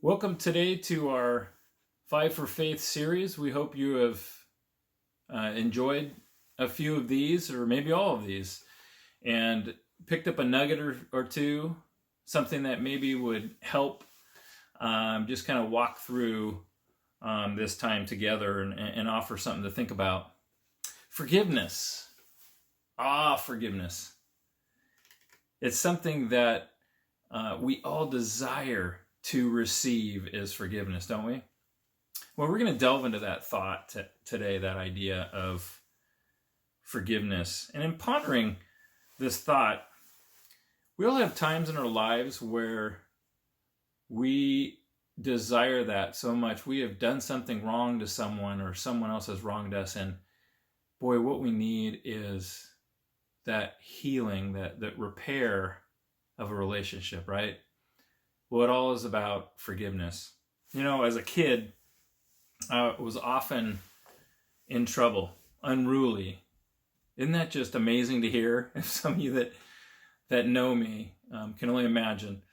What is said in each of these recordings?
Welcome today to our Five for Faith series. We hope you have enjoyed a few of these, or maybe all of these, and picked up a nugget or two, something that maybe would help just kind of walk through this time together and offer something to think about. Forgiveness. Forgiveness. It's something that we all desire to receive is forgiveness, don't we? Well, we're going to delve into that thought today, that idea of forgiveness. And in pondering this thought, we all have times in our lives where we desire that so much. We have done something wrong to someone, or someone else has wronged us. And boy, what we need is that healing, that repair of a relationship, right? Well, it all is about forgiveness. You know, as a kid, I was often in trouble, unruly. Isn't that just amazing to hear? If some of you that know me can only imagine.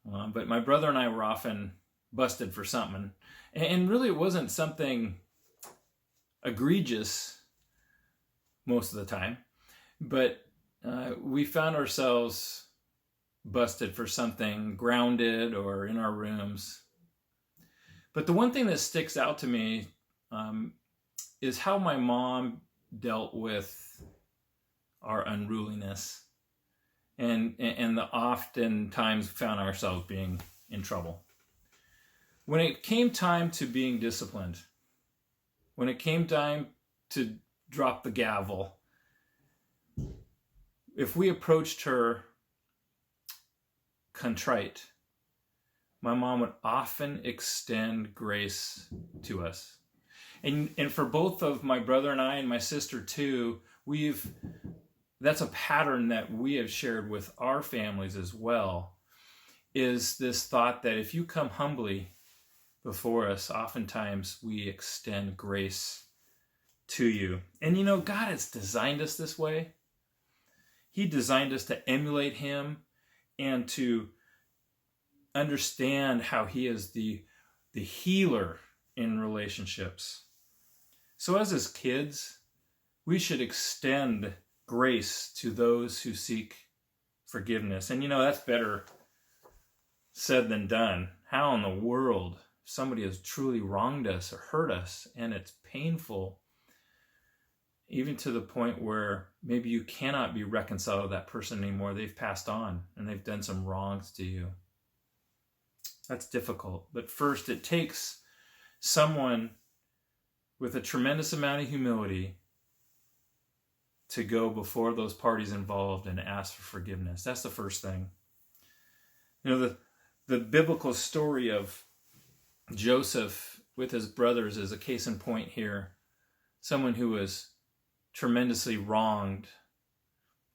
But my brother and I were often busted for something. And really, it wasn't something egregious most of the time. But we found ourselves busted for something, grounded or in our rooms. But the one thing that sticks out to me is how my mom dealt with our unruliness, and the oftentimes found ourselves being in trouble. When it came time to being disciplined, when it came time to drop the gavel, if we approached her contrite, my mom would often extend grace to us. And for both of my brother and I, and my sister too, that's a pattern that we have shared with our families as well, is this thought that if you come humbly before us, oftentimes we extend grace to you. And you know, God has designed us this way. He designed us to emulate Him and to understand how He is the healer in relationships. So as His kids, we should extend grace to those who seek forgiveness. And you know, that's better said than done. How in the world, if somebody has truly wronged us or hurt us, and it's painful, even to the point where maybe you cannot be reconciled with that person anymore. They've passed on and they've done some wrongs to you. That's difficult. But first, it takes someone with a tremendous amount of humility to go before those parties involved and ask for forgiveness. That's the first thing. You know, the biblical story of Joseph with his brothers is a case in point here. Someone who was tremendously wronged,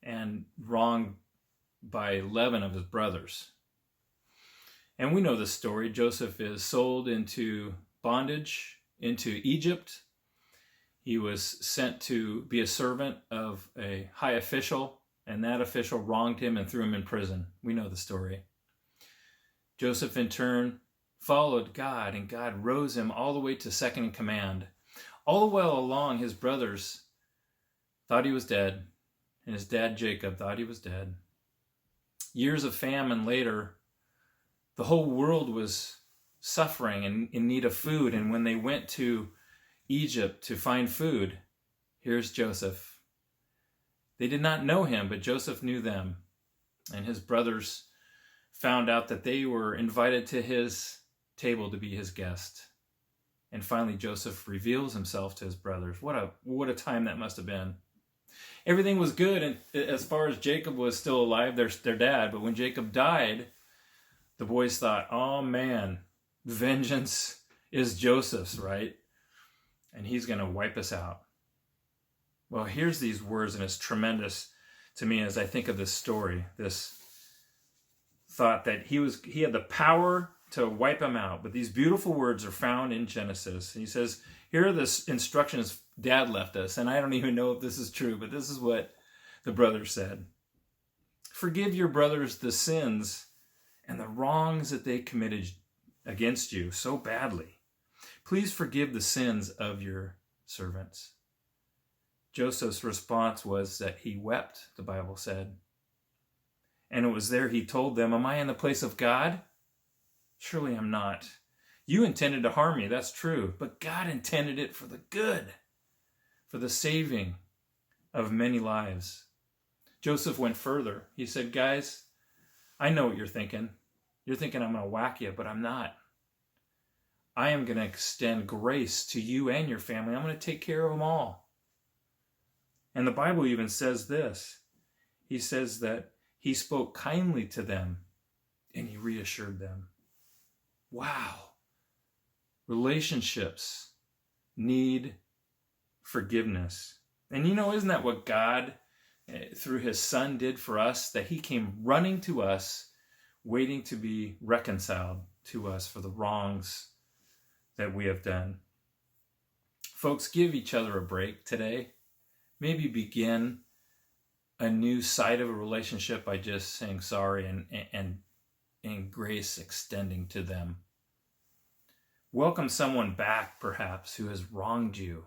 and wronged by 11 of his brothers. And we know the story. Joseph is sold into bondage into Egypt. He was sent to be a servant of a high official, and that official wronged him and threw him in prison. We know the story. Joseph in turn followed God, and God rose him all the way to second in command. All the while along, his brothers thought he was dead, and his dad Jacob thought he was dead. Years of famine later, the whole world was suffering and in need of food, and when they went to Egypt to find food, here's Joseph. They did not know him, but Joseph knew them, and his brothers found out that they were invited to his table to be his guest. And finally, Joseph reveals himself to his brothers. What a time that must have been. Everything was good, and as far as Jacob was still alive, their dad. But when Jacob died, the boys thought, oh man, vengeance is Joseph's, right? And he's going to wipe us out. Well, here's these words, and it's tremendous to me as I think of this story, this thought that he had the power to wipe them out. But these beautiful words are found in Genesis. He says, here are the instructions Dad left us. And I don't even know if this is true, but this is what the brothers said. Forgive your brothers the sins and the wrongs that they committed against you so badly. Please forgive the sins of your servants. Joseph's response was that he wept, the Bible said. And it was there he told them, am I in the place of God? Surely I'm not. You intended to harm me, that's true, but God intended it for the good, for the saving of many lives. Joseph went further. He said, guys, I know what you're thinking. You're thinking I'm going to whack you, but I'm not. I am going to extend grace to you and your family. I'm going to take care of them all. And the Bible even says this. He says that he spoke kindly to them and he reassured them. Wow. Relationships need forgiveness. And isn't that what God, through his Son, did for us? That he came running to us, waiting to be reconciled to us for the wrongs that we have done. Folks, give each other a break today. Maybe begin a new side of a relationship by just saying sorry and grace extending to them. Welcome someone back, perhaps, who has wronged you,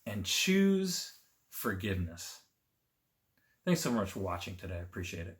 and choose forgiveness. Thanks so much for watching today. I appreciate it.